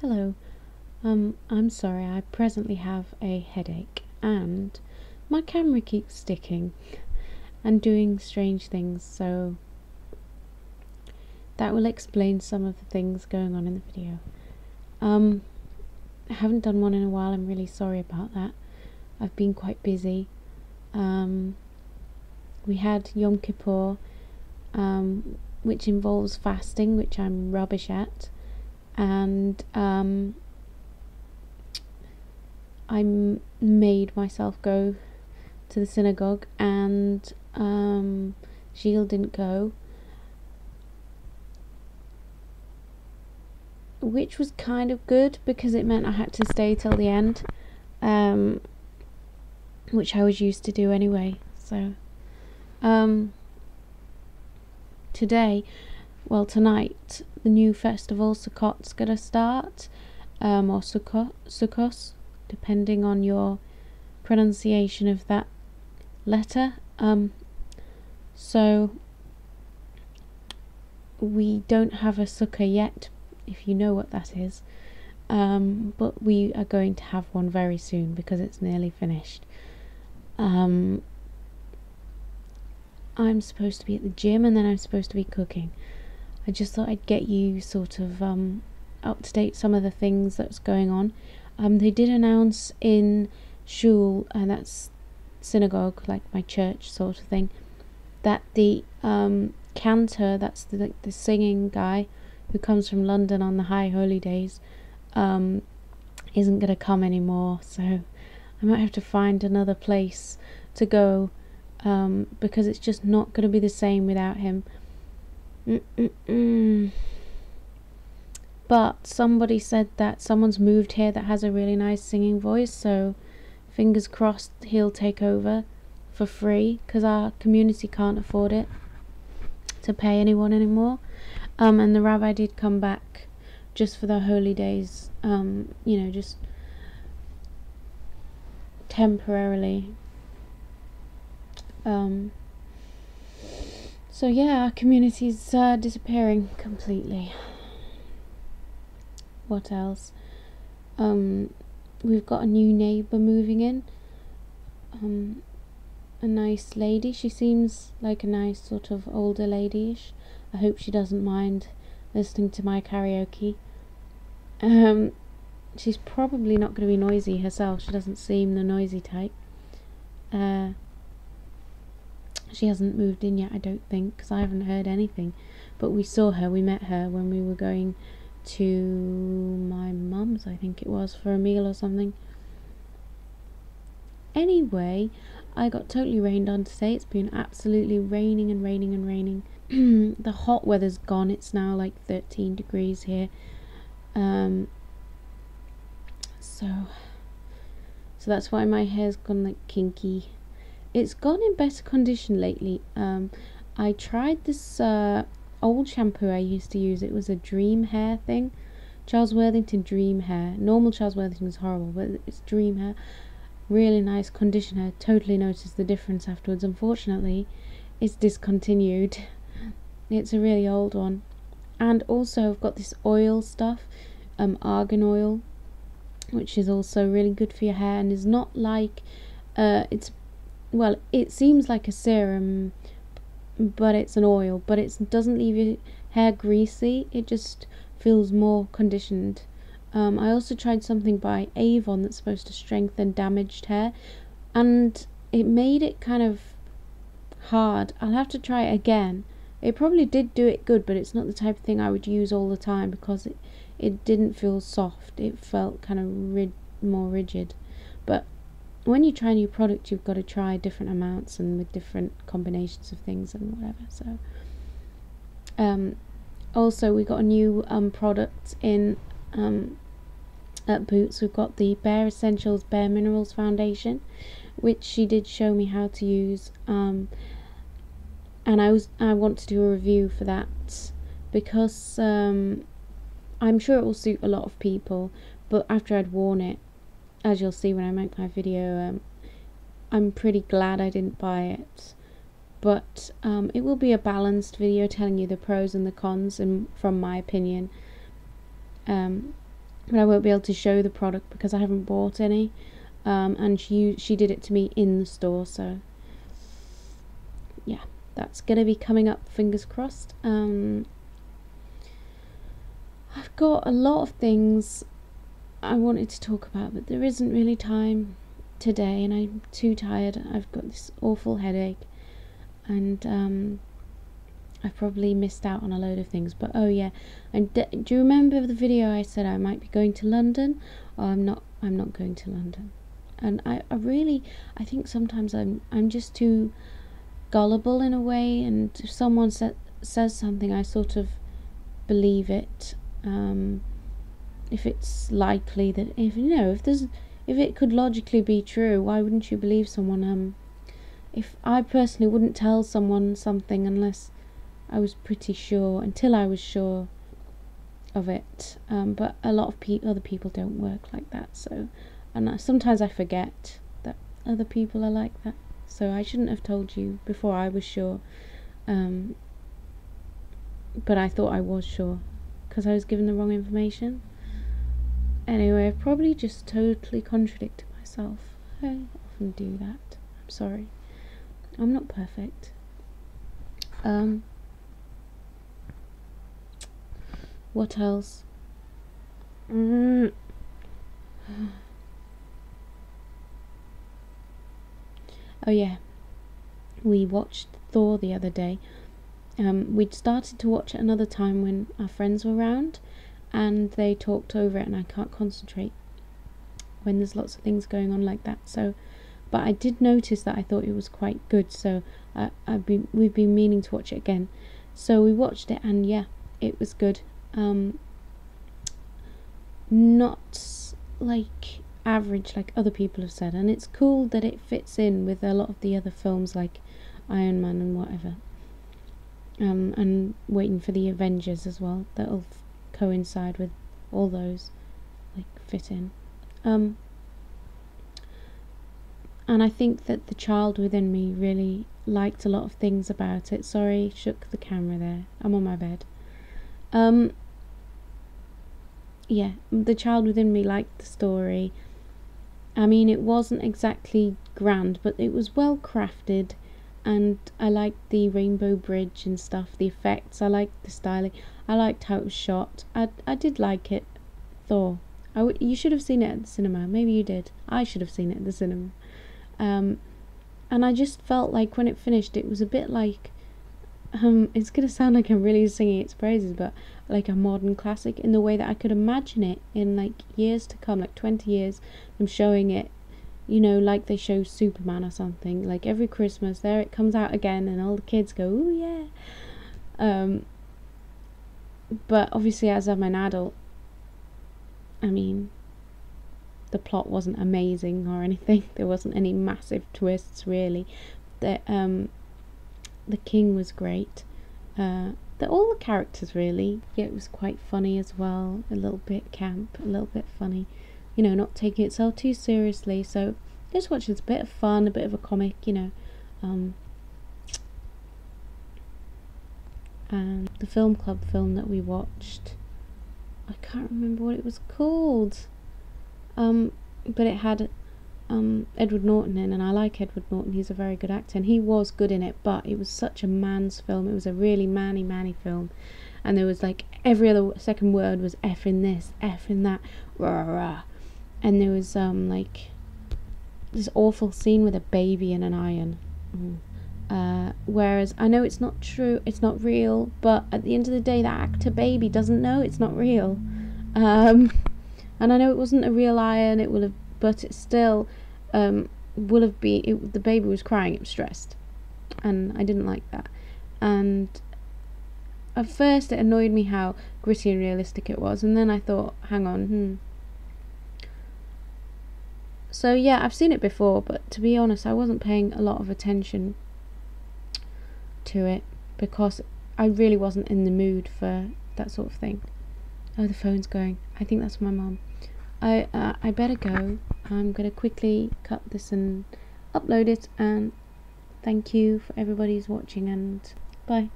Hello. I'm sorry, I presently have a headache and my camera keeps sticking and doing strange things, so that will explain some of the things going on in the video. I haven't done one in a while, I'm really sorry about that. I've been quite busy. We had Yom Kippur, which involves fasting, which I'm rubbish at, and I made myself go to the synagogue, and Gilles didn't go, which was kind of good because it meant I had to stay till the end, which I was used to do anyway. So tonight, the new festival Sukkot's gonna start, or sukkos, depending on your pronunciation of that letter. So we don't have a sukkah yet, if you know what that is, but we are going to have one very soon because it's nearly finished. I'm supposed to be at the gym and then I'm supposed to be cooking. I just thought I'd get you sort of up to date some of the things that's going on. They did announce in shul, and that's synagogue, like my church sort of thing, that the cantor, that's the singing guy who comes from London on the high holy days, isn't going to come anymore, so I might have to find another place to go, because it's just not going to be the same without him. But somebody said that someone's moved here that has a really nice singing voice, so fingers crossed he'll take over for free, because our community can't afford it to pay anyone anymore. And the rabbi did come back just for the holy days, just temporarily. So yeah, our community's disappearing completely. What else? We've got a new neighbour moving in, a nice lady. She seems like a nice sort of older lady-ish. I hope she doesn't mind listening to my karaoke. She's probably not going to be noisy herself. She doesn't seem the noisy type. She hasn't moved in yet, I don't think, because I haven't heard anything. But we met her when we were going to my mum's, I think it was, for a meal or something. Anyway, I got totally rained on today. It's been absolutely raining and raining and raining. The hot weather's gone. It's now like 13 degrees here. So that's why my hair's gone like kinky. It's gone in better condition lately. I tried this old shampoo I used to use. It was a Dream Hair thing, Charles Worthington Dream Hair. Normal Charles Worthington is horrible, but it's Dream Hair. Really nice conditioner. Totally noticed the difference afterwards. Unfortunately, it's discontinued. It's a really old one. And also I've got this oil stuff, argan oil, which is also really good for your hair, and is not like it seems like a serum, but it's an oil, but it doesn't leave your hair greasy. It just feels more conditioned. I also tried something by Avon that's supposed to strengthen damaged hair, and it made it kind of hard. I'll have to try it again. It probably did do it good, but it's not the type of thing I would use all the time, because it didn't feel soft. It felt kind of more rigid. But when you try a new product, you've got to try different amounts and with different combinations of things and whatever. So also we got a new product in at Boots. We've got the Bare Essentials Bare Minerals foundation, which she did show me how to use, and I want to do a review for that, because I'm sure it will suit a lot of people, but after I'd worn it, as you'll see when I make my video, I'm pretty glad I didn't buy it. But it will be a balanced video telling you the pros and the cons, and from my opinion. but I won't be able to show the product because I haven't bought any. And she did it to me in the store, so yeah, that's gonna be coming up, fingers crossed. I've got a lot of things I wanted to talk about, but there isn't really time today, and I'm too tired. I've got this awful headache, and I've probably missed out on a load of things. But oh yeah, do you remember the video I said I might be going to London? Oh, I'm not going to London. And I think sometimes I'm just too gullible in a way, and if someone says something, I sort of believe it. If it's likely that, if it could logically be true, why wouldn't you believe someone? If I personally wouldn't tell someone something unless I was pretty sure, until I was sure of it. But a lot of other people don't work like that, so. And sometimes I forget that other people are like that. So I shouldn't have told you before I was sure. But I thought I was sure because I was given the wrong information. Anyway, I've probably just totally contradicted myself. I often do that. I'm sorry. I'm not perfect. What else? Oh yeah, we watched Thor the other day. We'd started to watch it another time when our friends were around, and they talked over it, and I can't concentrate when there's lots of things going on like that. So, but I did notice that I thought it was quite good, so we've been meaning to watch it again. So we watched it, and yeah, it was good. Not like average like other people have said, and it's cool that it fits in with a lot of the other films like Iron Man and whatever, and waiting for the Avengers as well, that'll coincide with all those, like fit in. And I think that the child within me really liked a lot of things about it. Sorry, shook the camera there, I'm on my bed. Yeah, the child within me liked the story. I mean, it wasn't exactly grand, but it was well crafted, and I liked the rainbow bridge and stuff, the effects, I liked the styling, I liked how it was shot. I did like it. Thor. You should have seen it at the cinema. Maybe you did. I should have seen it at the cinema. And I just felt like when it finished, it was a bit like, it's gonna sound like I'm really singing its praises, but like a modern classic in the way that I could imagine it in like years to come, like 20 years, I'm showing it, like they show Superman or something, like every Christmas, there it comes out again, and all the kids go, ooh yeah. But obviously as I'm an adult, I mean, the plot wasn't amazing or anything, there wasn't any massive twists really. The king was great. All the characters really. Yeah, it was quite funny as well, a little bit camp, a little bit funny, not taking itself too seriously. So just watch it, it's a bit of fun, a bit of a comic, and the film club film that we watched, I can't remember what it was called, but it had Edward Norton in, and I like Edward Norton, he's a very good actor, and he was good in it, but it was such a man's film, it was a really manny film, and there was like every other second word was effing this, effing that, rah, rah. And there was like this awful scene with a baby in an iron, whereas I know it's not true, it's not real, but at the end of the day that actor baby doesn't know it's not real, and I know it wasn't a real iron, it will have, but it still will have been, the baby was crying, it was stressed, and I didn't like that. And at first it annoyed me how gritty and realistic it was, and then I thought, hang on, So yeah, I've seen it before, but to be honest, I wasn't paying a lot of attention to it because I really wasn't in the mood for that sort of thing. Oh, the phone's going. I think that's my mum. I better go. I'm gonna quickly cut this and upload it, and thank you for everybody's watching, and bye.